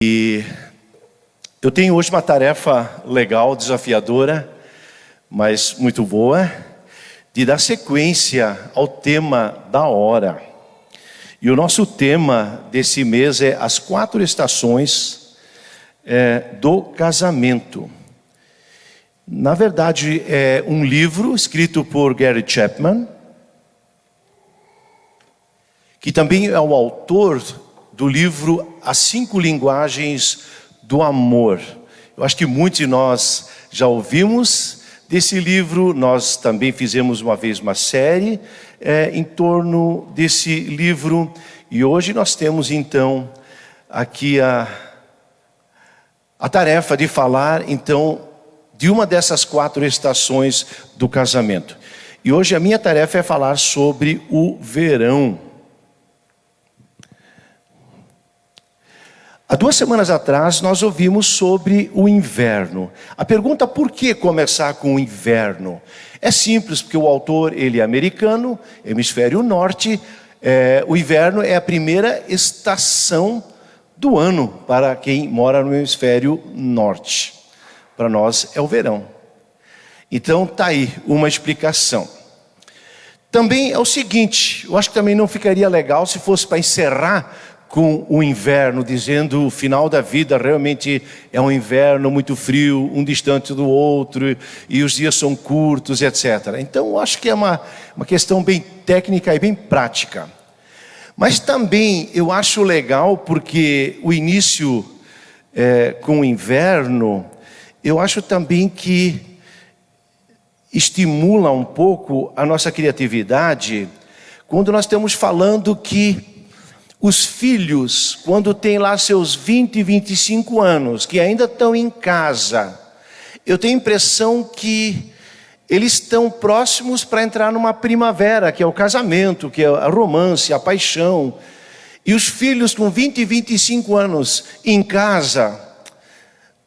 E eu tenho hoje uma tarefa legal, desafiadora, mas muito boa, de dar sequência ao tema da hora. E o nosso tema desse mês é as 4 estações do casamento. Na verdade, é um livro escrito por Gary Chapman, que também é o autor do livro As 5 Linguagens do Amor. Eu acho que muitos de nós já ouvimos desse livro. Nós também fizemos uma vez uma série em torno desse livro. E hoje nós temos então aqui a tarefa de falar então de uma dessas 4 estações do casamento. E hoje a minha tarefa é falar sobre o verão. Há 2 semanas atrás nós ouvimos sobre o inverno. A pergunta por que começar com o inverno? É simples, porque o autor ele é americano, hemisfério norte. O inverno é a primeira estação do ano para quem mora no hemisfério norte. Para nós é o verão. Então está aí uma explicação. Também é o seguinte, eu acho que também não ficaria legal se fosse para encerrar com o inverno, dizendo o final da vida realmente é um inverno muito frio, um distante do outro, e os dias são curtos, etc. Então eu acho que é uma questão bem técnica e bem prática. Mas também eu acho legal porque o início com o inverno, eu acho também que estimula um pouco a nossa criatividade, quando nós estamos falando que os filhos, quando têm lá seus 20, 25 anos, que ainda estão em casa, eu tenho a impressão que eles estão próximos para entrar numa primavera, que é o casamento, que é a romance, a paixão. E os filhos com 20 e 25 anos em casa,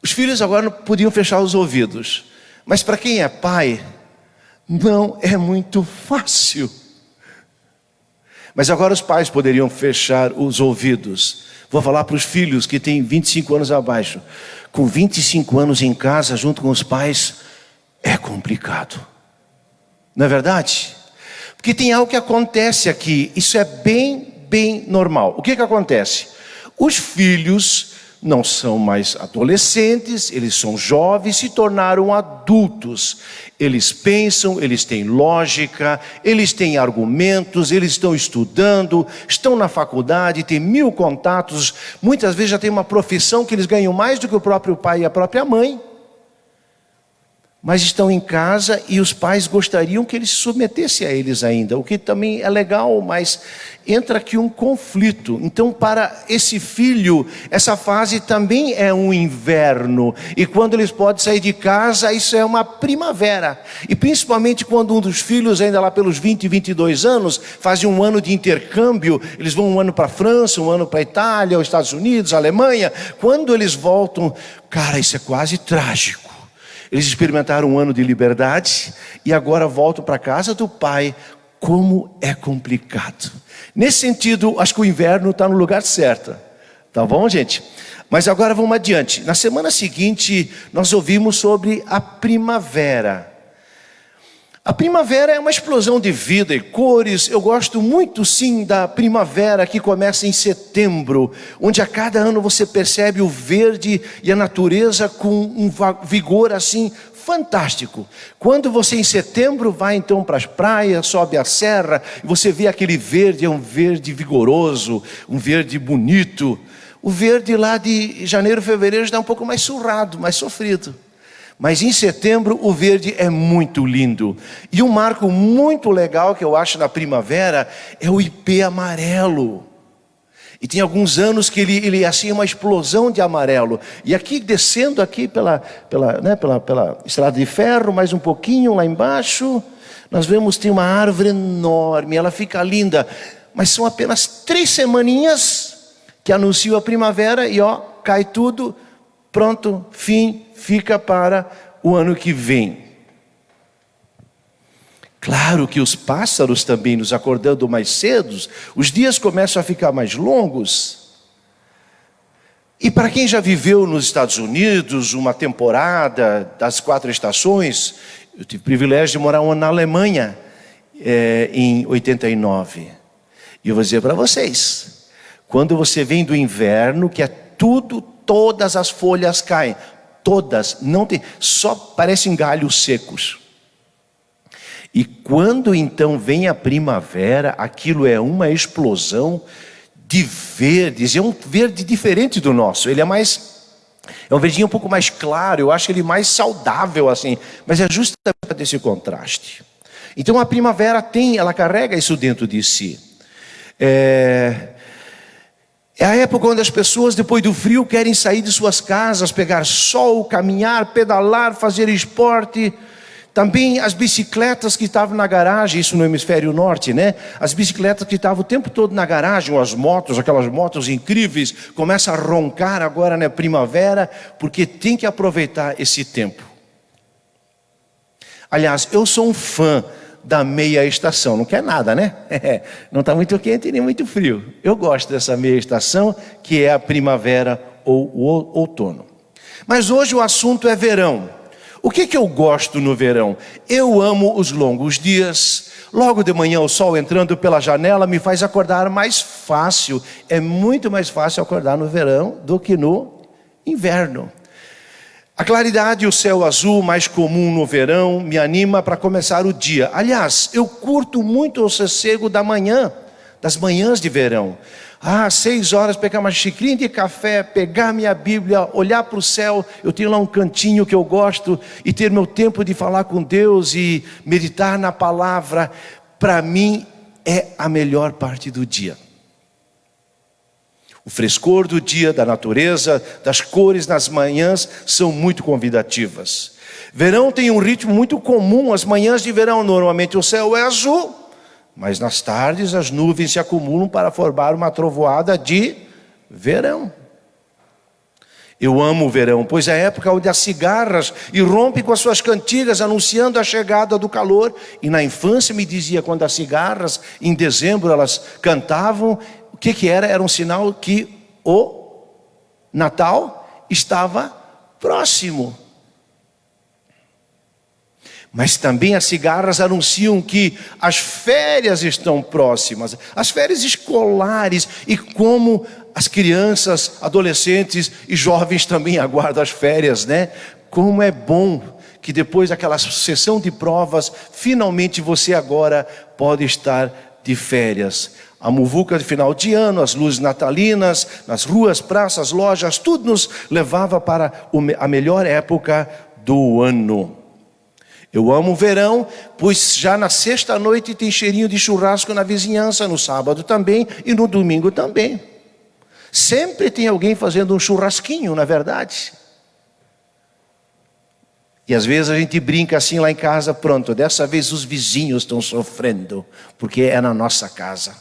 os filhos agora não podiam fechar os ouvidos. Mas para quem é pai, não é muito fácil. Mas agora os pais poderiam fechar os ouvidos. Vou falar para os filhos que têm 25 anos abaixo. Com 25 anos em casa, junto com os pais, é complicado. Não é verdade? Porque tem algo que acontece aqui. Isso é bem normal. O que acontece? Os filhos não são mais adolescentes, eles são jovens, se tornaram adultos. Eles pensam, eles têm lógica, eles têm argumentos, eles estão estudando, estão na faculdade, têm 1000 contatos, muitas vezes já têm uma profissão que eles ganham mais do que o próprio pai e a própria mãe. Mas estão em casa e os pais gostariam que eles se submetessem a eles ainda, o que também é legal, mas entra aqui um conflito. Então para esse filho, essa fase também é um inverno, e quando eles podem sair de casa, isso é uma primavera. E principalmente quando um dos filhos, ainda lá pelos 20, 22 anos, fazem um ano de intercâmbio, eles vão um ano para a França, um ano para a Itália, os Estados Unidos, a Alemanha. Quando eles voltam, cara, isso é quase trágico. Eles experimentaram um ano de liberdade e agora voltam para a casa do pai. Como é complicado. Nesse sentido, acho que o inverno está no lugar certo. Tá bom, gente? Mas agora vamos adiante. Na semana seguinte, nós ouvimos sobre a primavera. A primavera é uma explosão de vida e cores. Eu gosto muito sim da primavera que começa em setembro, onde a cada ano você percebe o verde e a natureza com um vigor assim fantástico. Quando você em setembro vai então para as praias, sobe a serra, e você vê aquele verde, é um verde vigoroso, um verde bonito. O verde lá de janeiro, fevereiro já é um pouco mais surrado, mais sofrido. Mas em setembro o verde é muito lindo. E um marco muito legal que eu acho na primavera é o ipê amarelo. E tem alguns anos que ele assim é uma explosão de amarelo. E aqui descendo aqui pela estrada de ferro, mais um pouquinho lá embaixo, nós vemos tem uma árvore enorme, ela fica linda. Mas são apenas 3 semaninhas que anunciam a primavera e ó, cai tudo, pronto, fim. Fica para o ano que vem. Claro que os pássaros também nos acordando mais cedo, os dias começam a ficar mais longos. E para quem já viveu nos Estados Unidos, uma temporada das 4 estações, eu tive o privilégio de morar um ano na Alemanha, em 89. E eu vou dizer para vocês, quando você vem do inverno, que é todas as folhas caem, todas, não tem, só parecem galhos secos. E quando então vem a primavera, aquilo é uma explosão de verdes, é um verde diferente do nosso, ele é um verdinho um pouco mais claro, eu acho ele mais saudável assim, mas é justamente esse contraste. Então a primavera ela carrega isso dentro de si. É a época onde as pessoas, depois do frio, querem sair de suas casas, pegar sol, caminhar, pedalar, fazer esporte. Também as bicicletas que estavam na garagem, isso no hemisfério norte, né? As bicicletas que estavam o tempo todo na garagem, as motos, aquelas motos incríveis, começam a roncar agora na primavera, porque tem que aproveitar esse tempo. Aliás, eu sou um fã da meia estação, não quer nada, né? Não está muito quente nem muito frio. Eu gosto dessa meia estação, que é a primavera ou o outono. Mas hoje o assunto é verão. O que eu gosto no verão? Eu amo os longos dias. Logo de manhã o sol entrando pela janela me faz acordar mais fácil. É muito mais fácil acordar no verão do que no inverno. A claridade e o céu azul mais comum no verão me anima para começar o dia. Aliás, eu curto muito o sossego da manhã, das manhãs de verão. 6 horas, pegar uma xicrinha de café, pegar minha Bíblia, olhar para o céu, eu tenho lá um cantinho que eu gosto, e ter meu tempo de falar com Deus e meditar na palavra, para mim é a melhor parte do dia. O frescor do dia, da natureza, das cores nas manhãs são muito convidativas. Verão tem um ritmo muito comum, as manhãs de verão normalmente o céu é azul, mas nas tardes as nuvens se acumulam para formar uma trovoada de verão. Eu amo o verão, pois é a época onde as cigarras irrompem com as suas cantigas, anunciando a chegada do calor. E na infância me dizia, quando as cigarras, em dezembro, elas cantavam, o que era? Era um sinal que o Natal estava próximo. Mas também as cigarras anunciam que as férias estão próximas, as férias escolares, e como as crianças, adolescentes e jovens também aguardam as férias, né? Como é bom que depois daquela sessão de provas, finalmente você agora pode estar de férias. A muvuca de final de ano, as luzes natalinas, nas ruas, praças, lojas, tudo nos levava para a melhor época do ano. Eu amo o verão, pois já na sexta-noite tem cheirinho de churrasco na vizinhança, no sábado também e no domingo também. Sempre tem alguém fazendo um churrasquinho, na verdade. E às vezes a gente brinca assim lá em casa, pronto, dessa vez os vizinhos estão sofrendo, porque é na nossa casa.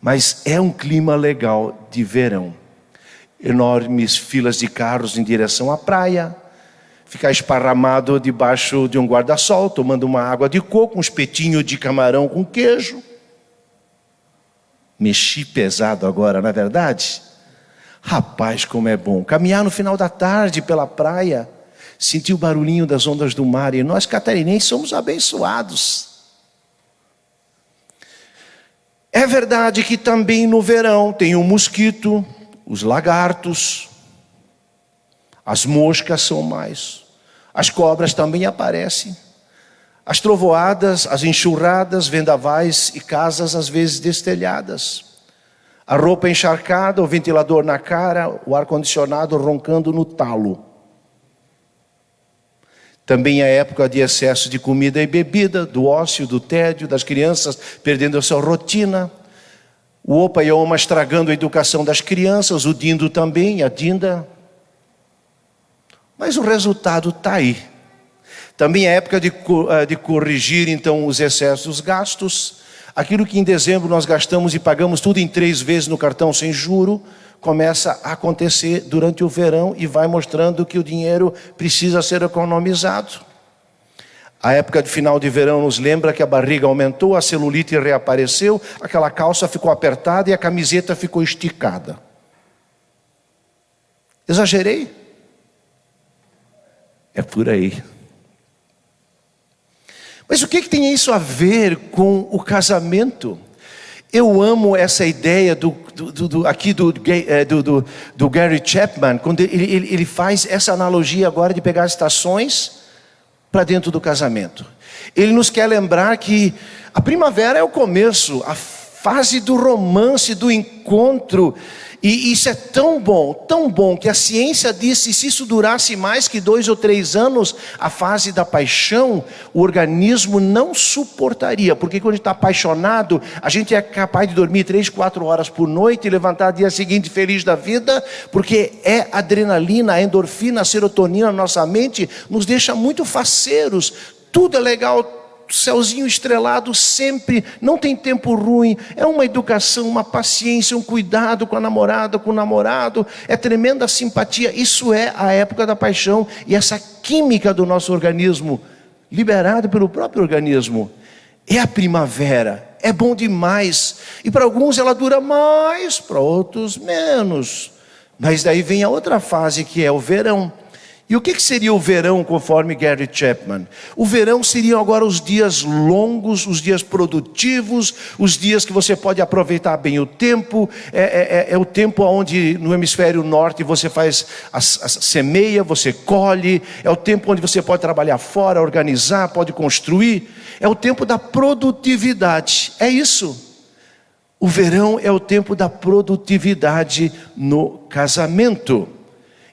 Mas é um clima legal de verão. Enormes filas de carros em direção à praia. Ficar esparramado debaixo de um guarda-sol, tomando uma água de coco, um espetinho de camarão com queijo. Mexi pesado agora, não é verdade? Rapaz, como é bom. Caminhar no final da tarde pela praia, sentir o barulhinho das ondas do mar. E nós catarinenses somos abençoados. É verdade que também no verão tem o mosquito, os lagartos. As moscas são mais. As cobras também aparecem. As trovoadas, as enxurradas, vendavais e casas às vezes destelhadas. A roupa encharcada, o ventilador na cara, o ar-condicionado roncando no talo. Também a época de excesso de comida e bebida, do ócio, do tédio, das crianças perdendo a sua rotina. O opa e a oma estragando a educação das crianças, o dindo também, a dinda. Mas o resultado está aí. Também é época de corrigir então os excessos dos gastos. Aquilo que em dezembro nós gastamos e pagamos tudo em 3 vezes no cartão sem juro, começa a acontecer durante o verão e vai mostrando que o dinheiro precisa ser economizado. A época de final de verão nos lembra que a barriga aumentou, a celulite reapareceu, aquela calça ficou apertada e a camiseta ficou esticada. Exagerei? É por aí. Mas o que tem isso a ver com o casamento? Eu amo essa ideia do Gary Chapman, quando ele faz essa analogia agora de pegar estações para dentro do casamento. Ele nos quer lembrar que a primavera é o começo, a fase do romance, do encontro. E isso é tão bom, que a ciência diz que se isso durasse mais que 2 ou 3 anos, a fase da paixão, o organismo não suportaria. Porque quando a gente está apaixonado, a gente é capaz de dormir 3, 4 horas por noite e levantar no dia seguinte feliz da vida, porque é adrenalina, a endorfina, a serotonina na nossa mente, nos deixa muito faceiros. Tudo é legal, céuzinho estrelado sempre, não tem tempo ruim, é uma educação, uma paciência, um cuidado com a namorada, com o namorado, é tremenda simpatia. Isso é a época da paixão, e essa química do nosso organismo, liberada pelo próprio organismo, é a primavera, é bom demais, e para alguns ela dura mais, para outros menos, mas daí vem a outra fase que é o verão. E o que seria o verão conforme Gary Chapman? O verão seriam agora os dias longos, os dias produtivos, os dias que você pode aproveitar bem o tempo. É o tempo onde no hemisfério norte você faz a semeia, você colhe. É o tempo onde você pode trabalhar fora, organizar, pode construir. É o tempo da produtividade, é isso. O verão é o tempo da produtividade no casamento.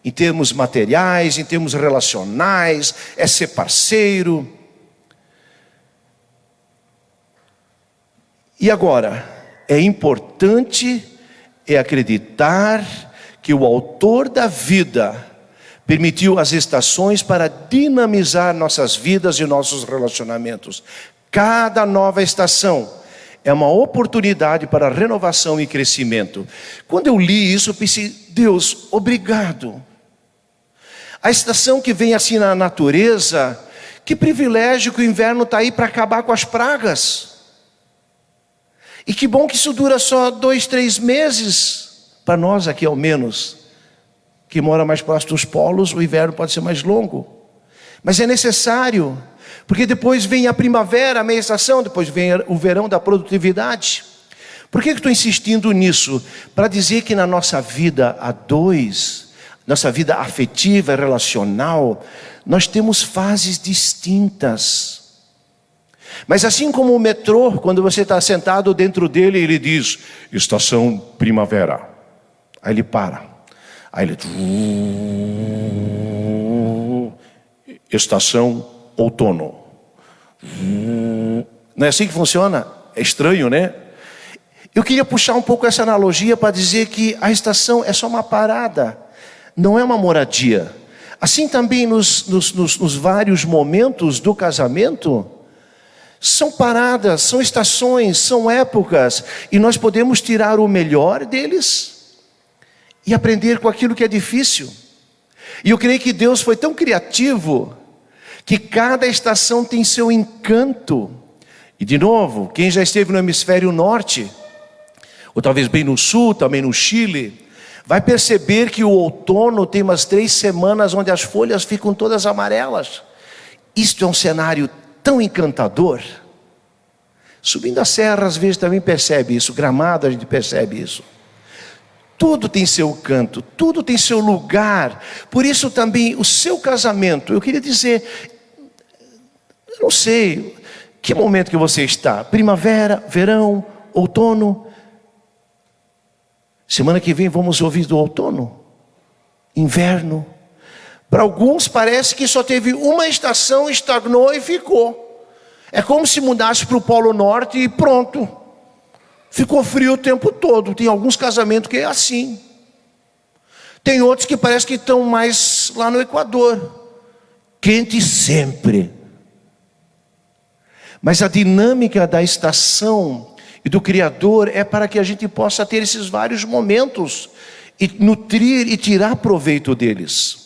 Em termos materiais, em termos relacionais, é ser parceiro. E agora, é importante acreditar que o autor da vida permitiu as estações para dinamizar nossas vidas e nossos relacionamentos. Cada nova estação é uma oportunidade para renovação e crescimento. Quando eu li isso, eu pensei, Deus, obrigado. A estação que vem assim na natureza, que privilégio que o inverno está aí para acabar com as pragas. E que bom que isso dura só 2, 3 meses, para nós aqui ao menos, que mora mais próximo dos polos, o inverno pode ser mais longo. Mas é necessário, porque depois vem a primavera, a meia estação, depois vem o verão da produtividade. Por que eu estou insistindo nisso? Para dizer que na nossa vida a dois, nossa vida afetiva e relacional, nós temos fases distintas. Mas assim como o metrô, quando você está sentado dentro dele, ele diz, estação primavera. Aí ele para. Aí ele... estação outono. Não é assim que funciona? É estranho, né? Eu queria puxar um pouco essa analogia para dizer que a estação é só uma parada. Não é uma moradia. Assim também nos vários momentos do casamento, são paradas, são estações, são épocas, e nós podemos tirar o melhor deles e aprender com aquilo que é difícil. E eu creio que Deus foi tão criativo que cada estação tem seu encanto. E de novo, quem já esteve no hemisfério norte, ou talvez bem no sul, também no Chile, vai perceber que o outono tem umas 3 semanas onde as folhas ficam todas amarelas. Isto é um cenário tão encantador. Subindo a serra às vezes também percebe isso, Gramado a gente percebe isso. Tudo tem seu canto, tudo tem seu lugar. Por isso também o seu casamento, eu queria dizer, eu não sei que momento que você está, primavera, verão, outono. Semana que vem vamos ouvir do outono, inverno. Para alguns parece que só teve uma estação, estagnou e ficou. É como se mudasse para o Polo Norte e pronto. Ficou frio o tempo todo. Tem alguns casamentos que é assim. Tem outros que parece que estão mais lá no Equador. Quente sempre. Mas a dinâmica da estação e do Criador é para que a gente possa ter esses vários momentos e nutrir e tirar proveito deles.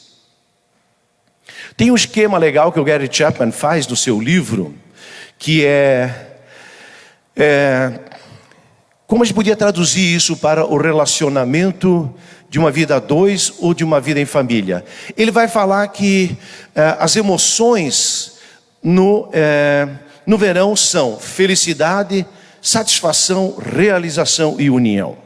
Tem um esquema legal que o Gary Chapman faz no seu livro, que como a gente podia traduzir isso para o relacionamento de uma vida a dois ou de uma vida em família. Ele vai falar que as emoções no verão são felicidade, satisfação, realização e união.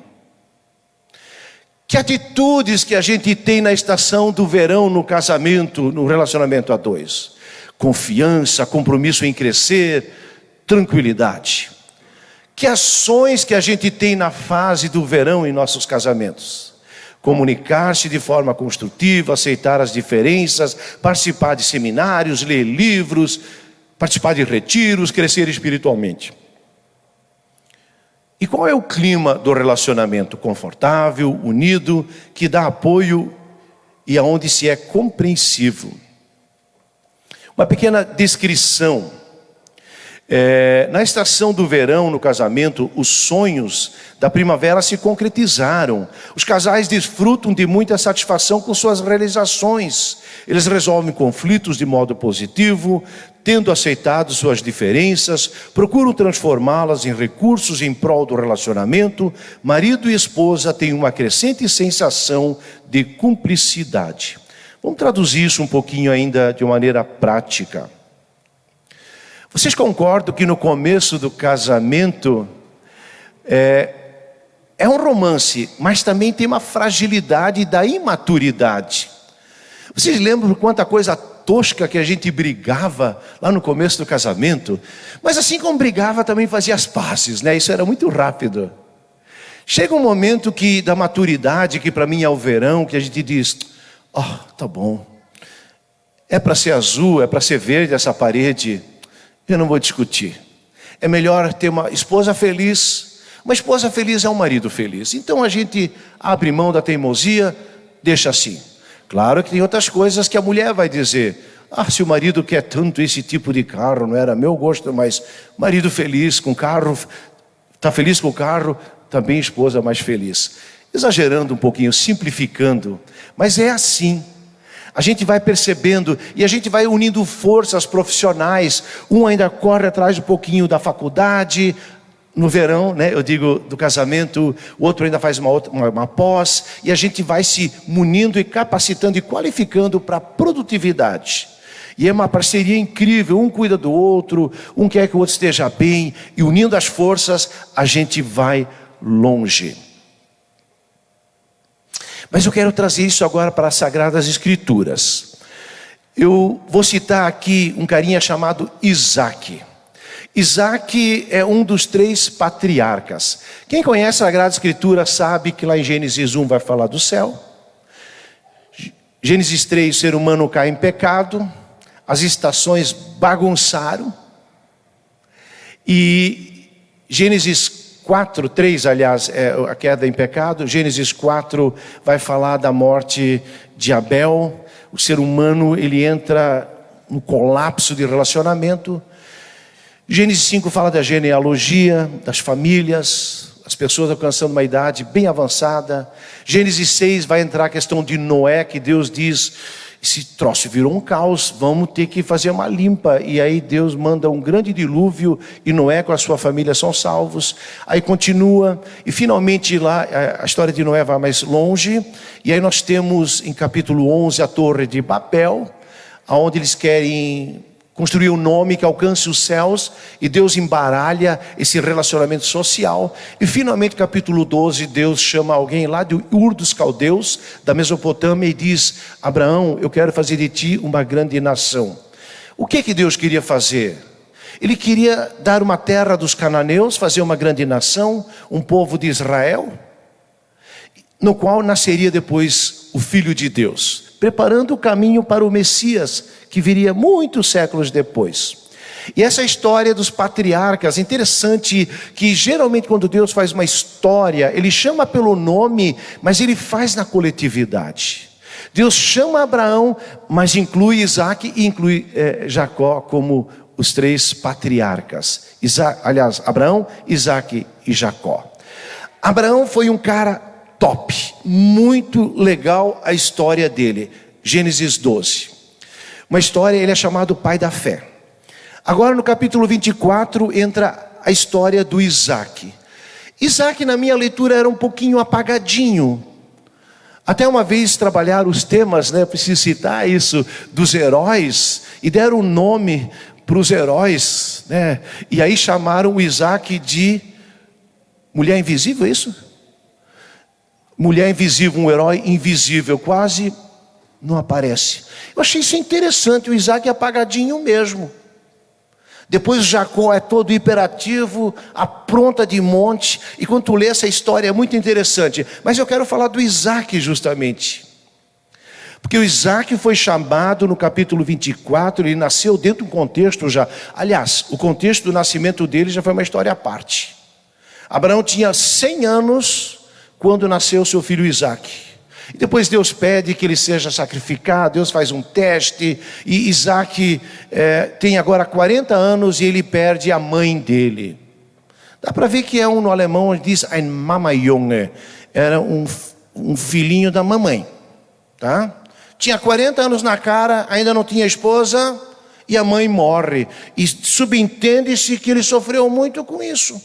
Que atitudes que a gente tem na estação do verão, no casamento, no relacionamento a dois? Confiança, compromisso em crescer, tranquilidade. Que ações que a gente tem na fase do verão em nossos casamentos? Comunicar-se de forma construtiva, aceitar as diferenças, participar de seminários, ler livros, participar de retiros, crescer espiritualmente. E qual é o clima do relacionamento? Confortável, unido, que dá apoio e aonde se é compreensivo. Uma pequena descrição. Na estação do verão, no casamento, os sonhos da primavera se concretizaram. Os casais desfrutam de muita satisfação com suas realizações. Eles resolvem conflitos de modo positivo, tendo aceitado suas diferenças, procuram transformá-las em recursos em prol do relacionamento. Marido e esposa têm uma crescente sensação de cumplicidade. Vamos traduzir isso um pouquinho ainda de maneira prática. Vocês concordam que no começo do casamento é um romance, mas também tem uma fragilidade da imaturidade. Vocês lembram quanta coisa tosca que a gente brigava lá no começo do casamento? Mas assim como brigava, também fazia as pazes, né? Isso era muito rápido. Chega um momento da maturidade, que para mim é o verão, que a gente diz: tá bom, é para ser azul, é para ser verde essa parede, eu não vou discutir. É melhor ter uma esposa feliz. Uma esposa feliz é um marido feliz. Então a gente abre mão da teimosia, deixa assim. Claro que tem outras coisas que a mulher vai dizer: se o marido quer tanto esse tipo de carro, não era meu gosto, mas marido feliz com carro, está feliz com o carro, também esposa mais feliz. Exagerando um pouquinho, simplificando, mas é assim. A gente vai percebendo e a gente vai unindo forças profissionais. Um ainda corre atrás um pouquinho da faculdade, no verão, né, eu digo, do casamento. O outro ainda faz uma pós. E a gente vai se munindo e capacitando e qualificando para a produtividade. E é uma parceria incrível, um cuida do outro, um quer que o outro esteja bem. E unindo as forças, a gente vai longe. Mas eu quero trazer isso agora para as Sagradas Escrituras. Eu vou citar aqui um carinha chamado Isaac. Isaac é um dos 3 patriarcas. Quem conhece a Sagrada Escritura sabe que lá em Gênesis 1 vai falar do céu. Gênesis 3, o ser humano cai em pecado. As estações bagunçaram. E Gênesis 3, aliás, é a queda em pecado. Gênesis 4 vai falar da morte de Abel. O ser humano, ele entra no colapso de relacionamento. Gênesis 5 fala da genealogia, das famílias, as pessoas alcançando uma idade bem avançada. Gênesis 6 vai entrar a questão de Noé, que Deus diz: esse troço virou um caos, vamos ter que fazer uma limpa. E aí Deus manda um grande dilúvio e Noé com a sua família são salvos. Aí continua e finalmente lá a história de Noé vai mais longe. E aí nós temos em capítulo 11 a Torre de Babel, onde eles querem construir um nome que alcance os céus, e Deus embaralha esse relacionamento social. E finalmente, capítulo 12, Deus chama alguém lá de Ur dos Caldeus, da Mesopotâmia, e diz: Abraão, eu quero fazer de ti uma grande nação. O que Deus queria fazer? Ele queria dar uma terra dos cananeus, fazer uma grande nação, um povo de Israel, no qual nasceria depois o Filho de Deus, preparando o caminho para o Messias, que viria muitos séculos depois. E essa história dos patriarcas, interessante que geralmente quando Deus faz uma história, Ele chama pelo nome, mas Ele faz na coletividade. Deus chama Abraão, mas inclui Isaac e inclui Jacó como os 3 patriarcas. Abraão, Isaac e Jacó. Abraão foi um cara top, muito legal a história dele. Gênesis 12. Uma história, ele é chamado pai da fé. Agora no capítulo 24 entra a história do Isaac. Isaac, na minha leitura, era um pouquinho apagadinho. Até uma vez trabalharam os temas, né? Eu preciso citar isso, dos heróis, e deram um nome para os heróis, né? E aí chamaram o Isaac de mulher invisível, é isso? Mulher invisível, um herói invisível, quase não aparece. Eu achei isso interessante, o Isaac é apagadinho mesmo. Depois Jacó é todo hiperativo, apronta de monte. E quando tu lê essa história é muito interessante. Mas eu quero falar do Isaac justamente. Porque o Isaac foi chamado no capítulo 24, ele nasceu dentro de um contexto já. Aliás, o contexto do nascimento dele já foi uma história à parte. Abraão tinha 100 anos quando nasceu seu filho Isaac. E depois Deus pede que ele seja sacrificado, Deus faz um teste, e Isaac tem agora 40 anos e ele perde a mãe dele. Dá para ver que no alemão diz ein Mama-Junge, era um filhinho da mamãe, tá? Tinha 40 anos na cara, ainda não tinha esposa, e a mãe morre. E subentende-se que ele sofreu muito com isso.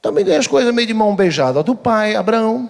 Também ganha as coisas meio de mão beijada do pai, Abraão.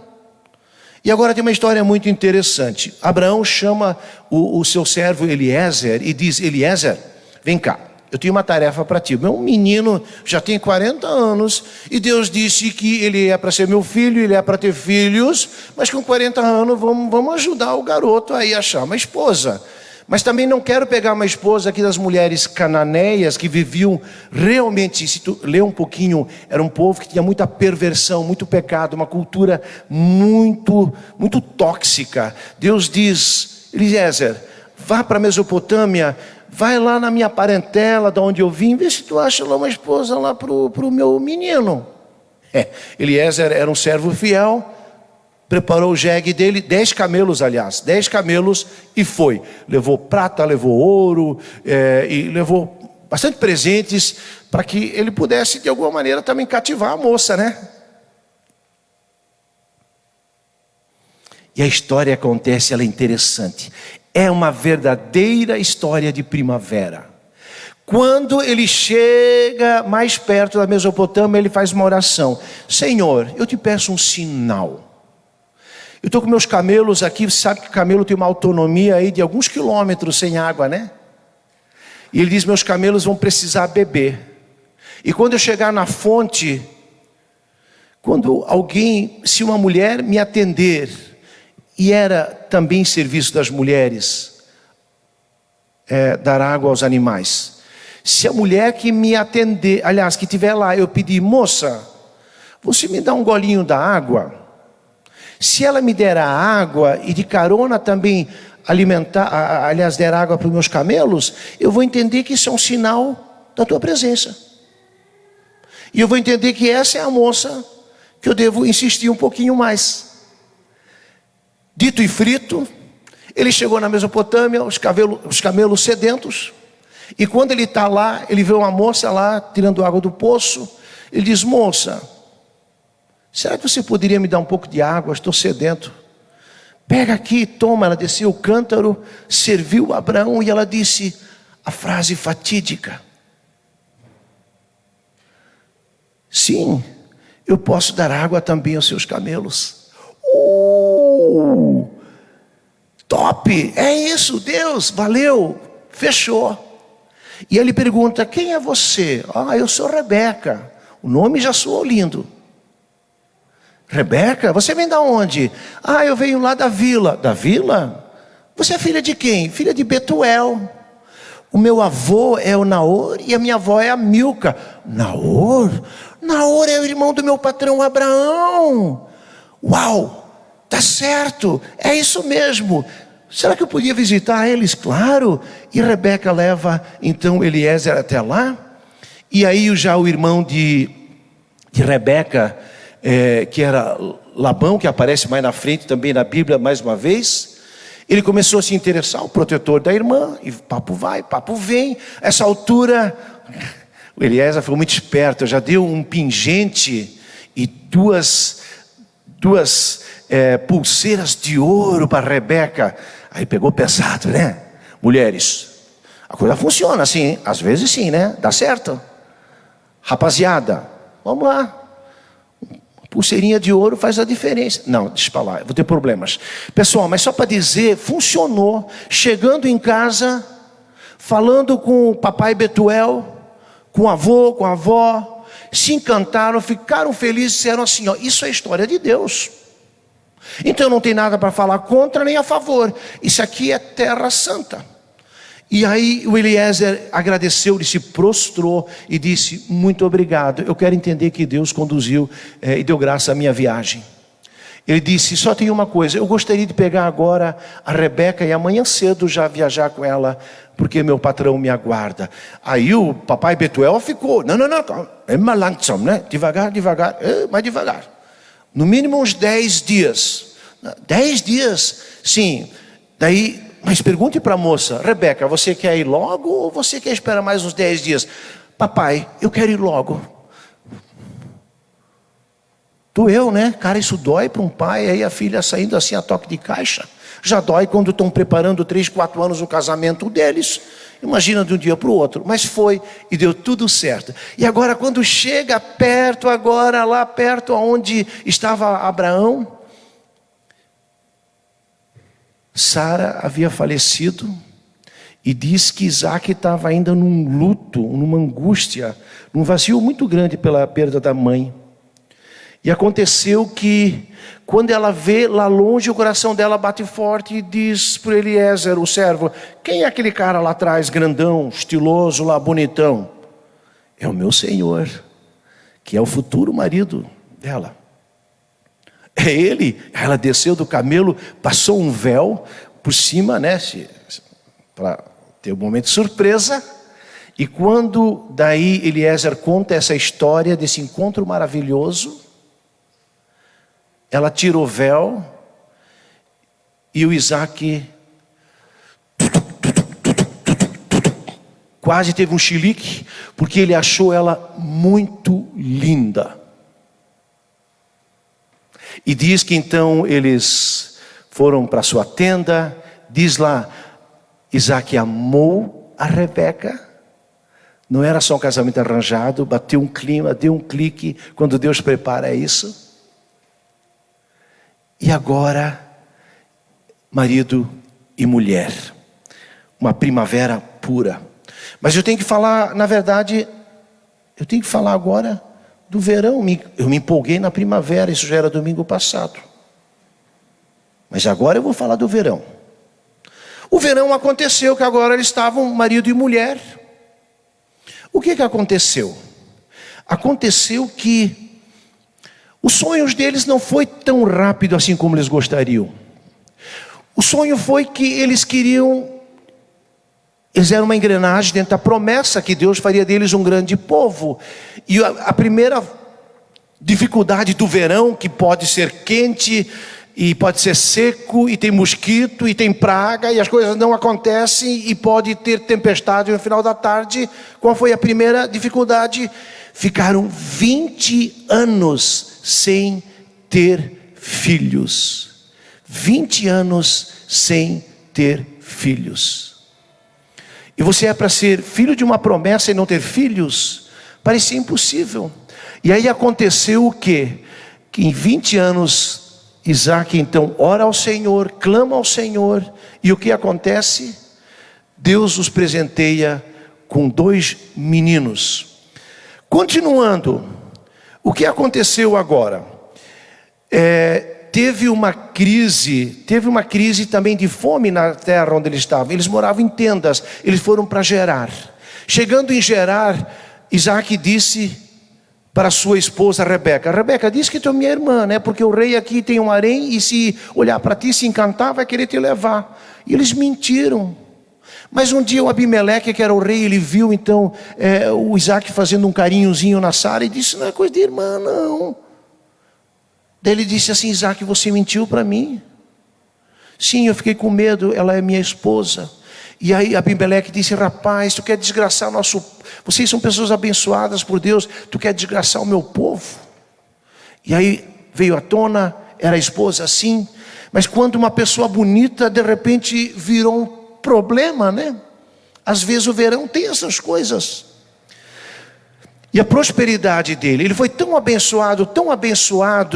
E agora tem uma história muito interessante. Abraão chama o seu servo Eliezer e diz: Eliezer, vem cá, eu tenho uma tarefa para ti. Meu menino já tem 40 anos e Deus disse que ele é para ser meu filho, ele é para ter filhos, mas com 40 anos vamos ajudar o garoto aí a achar uma esposa. Mas também não quero pegar uma esposa aqui das mulheres cananeias que viviam realmente, se tu ler um pouquinho, era um povo que tinha muita perversão, muito pecado, uma cultura muito tóxica. Deus diz: Eliezer, vá para a Mesopotâmia, vai lá na minha parentela, de onde eu vim, vê se tu acha lá uma esposa lá para o meu menino. Eliezer era um servo fiel, preparou o jegue dele, 10 camelos, aliás, 10 camelos, e foi. Levou prata, levou ouro, e levou bastante presentes, para que ele pudesse, de alguma maneira, também cativar a moça, né? E a história acontece, ela é interessante. É uma verdadeira história de primavera. Quando ele chega mais perto da Mesopotâmia, ele faz uma oração: Senhor, eu te peço um sinal. Eu estou com meus camelos aqui, você sabe que camelo tem uma autonomia aí de alguns quilômetros sem água, né? E ele diz: meus camelos vão precisar beber. E quando eu chegar na fonte, quando se uma mulher me atender, e era também serviço das mulheres, dar água aos animais. Se a mulher que me atender, aliás, que estiver lá, eu pedir: moça, você me dá um golinho da água? Se ela me der a água e de carona também der água para os meus camelos, eu vou entender que isso é um sinal da tua presença. E eu vou entender que essa é a moça que eu devo insistir um pouquinho mais. Dito e frito, ele chegou na Mesopotâmia, os camelos sedentos. E quando ele está lá, ele vê uma moça lá tirando água do poço. Ele diz: moça, será que você poderia me dar um pouco de água? Estou sedento. Pega aqui, toma. Ela desceu o cântaro, serviu a Abraão e ela disse a frase fatídica: sim, eu posso dar água também aos seus camelos. Top! É isso, Deus, valeu, fechou. E ele pergunta: quem é você? Eu sou Rebeca. O nome já soou lindo. Rebeca, você vem da onde? Eu venho lá da vila. Da vila? Você é filha de quem? Filha de Betuel. O meu avô é o Naor e a minha avó é a Milca. Naor? Naor é o irmão do meu patrão Abraão. Uau, tá certo, é isso mesmo. Será que eu podia visitar eles? Claro. E Rebeca leva então Eliezer até lá. E aí já o irmão de Rebeca, que era Labão, que aparece mais na frente também na Bíblia mais uma vez, ele começou a se interessar, o protetor da irmã, e papo vai, papo vem. Essa altura, o Eliezer foi muito esperto, já deu um pingente e duas pulseiras de ouro para Rebeca. Aí pegou pesado, né? Mulheres, a coisa funciona assim, hein? Às vezes sim, né? Dá certo. Rapaziada, vamos lá. Pulseirinha de ouro faz a diferença. Não, deixa pra lá, eu vou ter problemas. Pessoal, mas só para dizer, funcionou. Chegando em casa, falando com o papai Betuel, com o avô, com a avó, se encantaram, ficaram felizes, disseram assim, ó, isso é história de Deus. Então não tem nada para falar contra nem a favor. Isso aqui é terra santa. E aí o Eliezer agradeceu, ele se prostrou e disse, muito obrigado, eu quero entender que Deus conduziu e deu graça à minha viagem. Ele disse, só tem uma coisa, eu gostaria de pegar agora a Rebeca e amanhã cedo já viajar com ela, porque meu patrão me aguarda. Aí o papai Betuel ficou, não, é mais langsam, né? Devagar, mais devagar. No mínimo uns 10 dias. 10 dias, sim. Daí, mas pergunte para a moça, Rebeca, você quer ir logo ou você quer esperar mais uns 10 dias? Papai, eu quero ir logo. Doeu, né? Cara, isso dói para um pai, aí a filha saindo assim a toque de caixa. Já dói quando estão preparando 3, 4 anos o casamento deles. Imagina de um dia para o outro. Mas foi e deu tudo certo. E agora quando chega perto, agora lá perto onde estava Abraão, Sara havia falecido. E diz que Isaac estava ainda num luto, numa angústia, num vazio muito grande pela perda da mãe. E aconteceu que, quando ela vê lá longe, o coração dela bate forte e diz para Eliezer, o servo, quem é aquele cara lá atrás, grandão, estiloso, lá bonitão? É o meu senhor, que é o futuro marido dela. É ele. Ela desceu do camelo, passou um véu por cima, né, para ter um momento de surpresa. E quando daí Eliezer conta essa história desse encontro maravilhoso, ela tira o véu e o Isaac quase teve um chilique, porque ele achou ela muito linda. E diz que então eles foram para sua tenda, diz lá, Isaac amou a Rebeca. Não era só um casamento arranjado, bateu um clima, deu um clique, quando Deus prepara isso. E agora, marido e mulher, uma primavera pura. Mas eu tenho que falar, na verdade, eu tenho que falar agora do verão. Eu me empolguei na primavera, isso já era domingo passado. Mas agora eu vou falar do verão. O verão aconteceu que agora eles estavam marido e mulher. O que aconteceu? Aconteceu que os sonhos deles não foi tão rápido assim como eles gostariam. O sonho foi que eles eram uma engrenagem dentro da promessa que Deus faria deles um grande povo. E a primeira dificuldade do verão, que pode ser quente, e pode ser seco, e tem mosquito, e tem praga, e as coisas não acontecem, e pode ter tempestade no final da tarde. Qual foi a primeira dificuldade? Ficaram 20 anos sem ter filhos. 20 anos sem ter filhos. E você é para ser filho de uma promessa e não ter filhos? Parecia impossível. E aí aconteceu o quê? Que em 20 anos, Isaac então ora ao Senhor, clama ao Senhor. E o que acontece? Deus os presenteia com 2 meninos. Continuando, o que aconteceu agora? Teve uma crise também de fome na terra onde eles estavam. Eles moravam em tendas, eles foram para Gerar. Chegando em Gerar, Isaac disse para sua esposa Rebeca, Rebeca, diz que tu é minha irmã, né? Porque o rei aqui tem um harém e se olhar para ti, se encantar, vai querer te levar. E eles mentiram. Mas um dia o Abimeleque, que era o rei, ele viu então o Isaac fazendo um carinhozinho na Sara e disse, não é coisa de irmã não. Daí ele disse assim, Isaac, você mentiu para mim? Sim, eu fiquei com medo, ela é minha esposa. E aí Abimeleque disse, rapaz, tu quer desgraçar vocês são pessoas abençoadas por Deus, tu quer desgraçar o meu povo? E aí veio à tona, era a esposa sim, mas quando uma pessoa bonita de repente virou um problema, né? Às vezes o verão tem essas coisas. E a prosperidade dele, ele foi tão abençoado,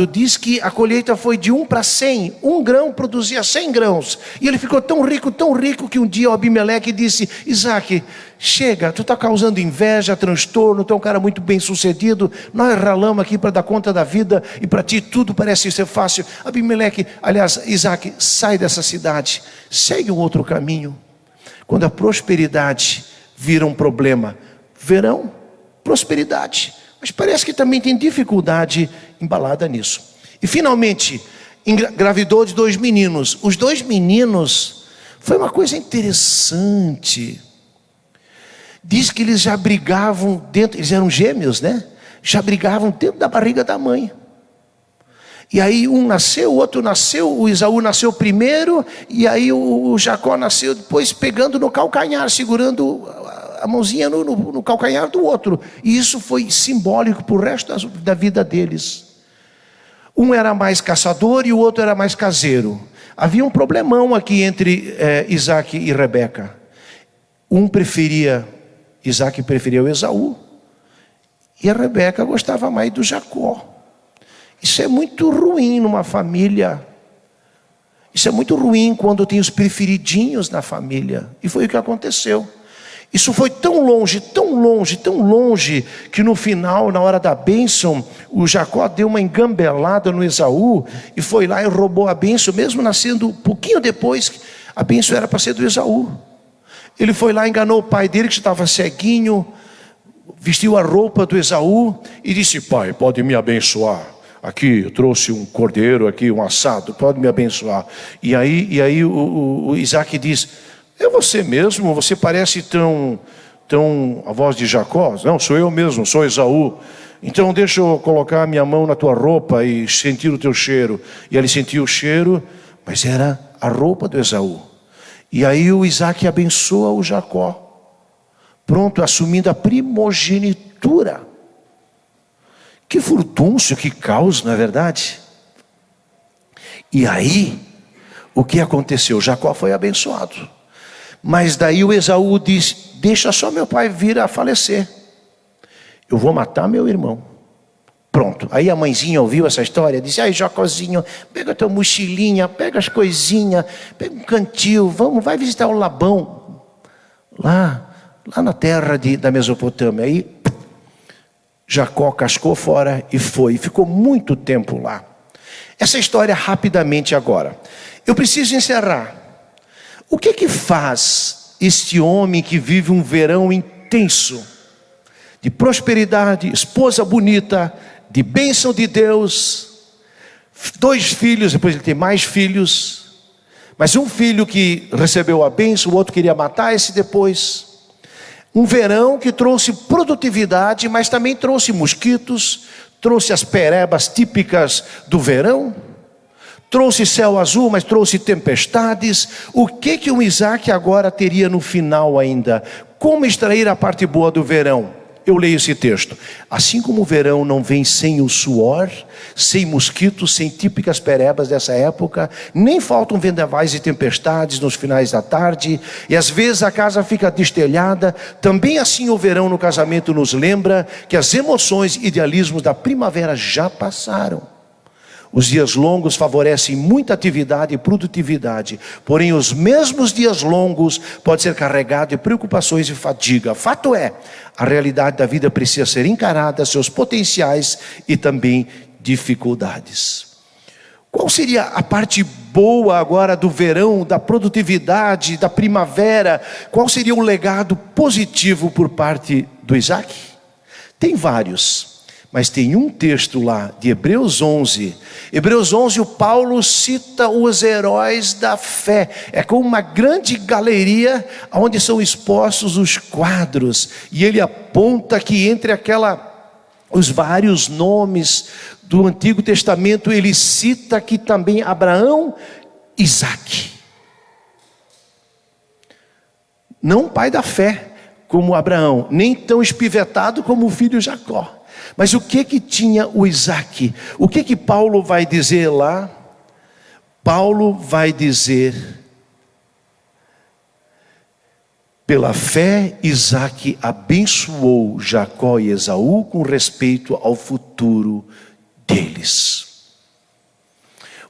diz que a colheita foi de 1 para 100. Um grão produzia 100 grãos. E ele ficou tão rico, que um dia o Abimeleque disse: Isaac, chega, tu está causando inveja, transtorno, tu é um cara muito bem sucedido, nós ralamos aqui para dar conta da vida, e para ti tudo parece ser fácil. Abimeleque, aliás, Isaac, sai dessa cidade, segue um outro caminho. Quando a prosperidade vira um problema, verão prosperidade, mas parece que também tem dificuldade embalada nisso. E finalmente, engravidou de 2 meninos. Os 2 meninos, foi uma coisa interessante. Diz que eles já brigavam dentro, eles eram gêmeos, né? Já brigavam dentro da barriga da mãe. E aí um nasceu, o outro nasceu, o Esaú nasceu primeiro, e aí o Jacó nasceu depois pegando no calcanhar, segurando a mãozinha no calcanhar do outro. E isso foi simbólico para o resto da vida deles. Um era mais caçador e o outro era mais caseiro. Havia um problemão aqui entre Isaac e Rebeca. Isaac preferia o Esaú, e a Rebeca gostava mais do Jacó. Isso é muito ruim numa família. Isso é muito ruim quando tem os preferidinhos na família. E foi o que aconteceu. Isso foi tão longe, que no final, na hora da bênção, o Jacó deu uma engambelada no Esaú e foi lá e roubou a bênção, mesmo nascendo um pouquinho depois. A bênção era para ser do Esaú. Ele foi lá, enganou o pai dele, que estava ceguinho, vestiu a roupa do Esaú e disse: pai, pode me abençoar. Aqui, eu trouxe um cordeiro, aqui um assado, pode me abençoar. E aí o Isaac diz: é você mesmo? Você parece tão a voz de Jacó? Não, sou eu mesmo, sou Esaú. Então deixa eu colocar a minha mão na tua roupa e sentir o teu cheiro. E ele sentiu o cheiro, mas era a roupa do Esaú. E aí o Isaac abençoa o Jacó, pronto, assumindo a primogenitura. Que furdúncio, que caos, não é verdade? E aí, o que aconteceu? Jacó foi abençoado. Mas daí o Esaú diz: deixa só meu pai vir a falecer, eu vou matar meu irmão. Pronto, aí a mãezinha ouviu essa história, disse: ai Jacózinho, pega a tua mochilinha, pega as coisinhas, pega um cantil, vai visitar o Labão, lá na terra da Mesopotâmia. Aí Jacó cascou fora e ficou muito tempo lá. Essa história rapidamente agora. Eu preciso encerrar. O que faz este homem que vive um verão intenso, de prosperidade, esposa bonita, de bênção de Deus, 2 filhos, depois ele tem mais filhos, mas um filho que recebeu a bênção, o outro queria matar esse depois. Um verão que trouxe produtividade, mas também trouxe mosquitos, trouxe as perebas típicas do verão, trouxe céu azul, mas trouxe tempestades. O que o Isaac agora teria no final ainda? Como extrair a parte boa do verão? Eu leio esse texto: assim como o verão não vem sem o suor, sem mosquitos, sem típicas perebas dessa época, nem faltam vendavais e tempestades nos finais da tarde, e às vezes a casa fica destelhada, também assim o verão no casamento nos lembra que as emoções e idealismos da primavera já passaram. Os dias longos favorecem muita atividade e produtividade, porém os mesmos dias longos podem ser carregados de preocupações e fadiga. Fato é, a realidade da vida precisa ser encarada, seus potenciais e também dificuldades. Qual seria a parte boa agora do verão, da produtividade, da primavera? Qual seria o legado positivo por parte do Isaac? Tem vários. Mas tem um texto lá de Hebreus 11. Hebreus 11, o Paulo cita os heróis da fé. É como uma grande galeria onde são expostos os quadros. E ele aponta que entre os vários nomes do Antigo Testamento, ele cita aqui também Abraão, Isaac. Não pai da fé como Abraão, nem tão espivetado como o filho Jacó. Mas o que tinha o Isaac? O que Paulo vai dizer lá? Paulo vai dizer Pela fé, Isaque abençoou Jacó e Esaú com respeito ao futuro deles.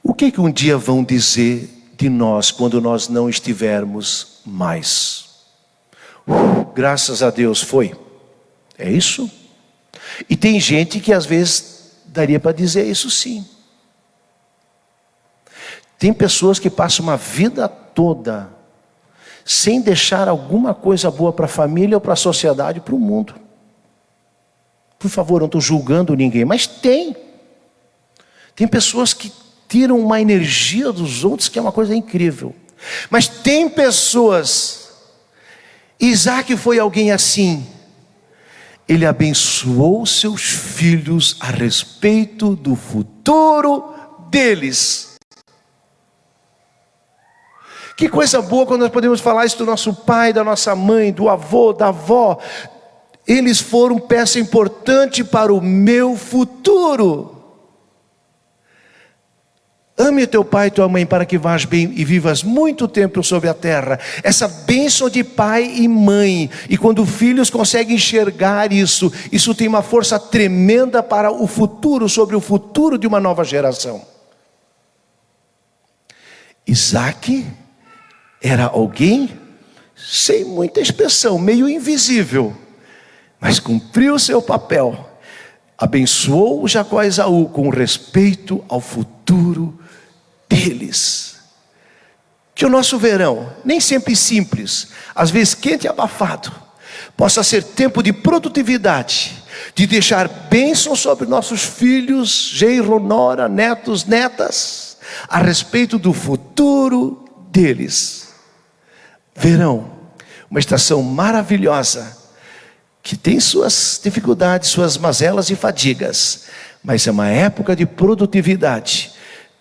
O que um dia vão dizer de nós quando nós não estivermos mais? Graças a Deus foi. É isso? E tem gente que às vezes daria para dizer isso sim. Tem pessoas que passam uma vida toda sem deixar alguma coisa boa para a família ou para a sociedade, para o mundo. Por favor, não estou julgando ninguém, mas tem pessoas que tiram uma energia dos outros que é uma coisa incrível. Mas tem pessoas, Isaque foi alguém assim, ele abençoou seus filhos a respeito do futuro deles. Que coisa boa quando nós podemos falar isso do nosso pai, da nossa mãe, do avô, da avó. Eles foram peça importante para o meu futuro. Ame teu pai e tua mãe para que vás bem e vivas muito tempo sobre a terra. Essa bênção de pai e mãe. E quando filhos conseguem enxergar isso, isso tem uma força tremenda para o futuro, sobre o futuro de uma nova geração. Isaque era alguém sem muita expressão, meio invisível, mas cumpriu o seu papel. Abençoou Jacó e Esaú com respeito ao futuro deles. Que o nosso verão, nem sempre simples, às vezes quente e abafado, possa ser tempo de produtividade, de deixar bênção sobre nossos filhos, genro, nora, netos, netas, a respeito do futuro deles. Verão, uma estação maravilhosa, que tem suas dificuldades, suas mazelas e fadigas, mas é uma época de produtividade,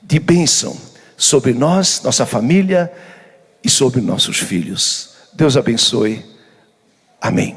de bênção sobre nós, nossa família e sobre nossos filhos. Deus abençoe. Amém.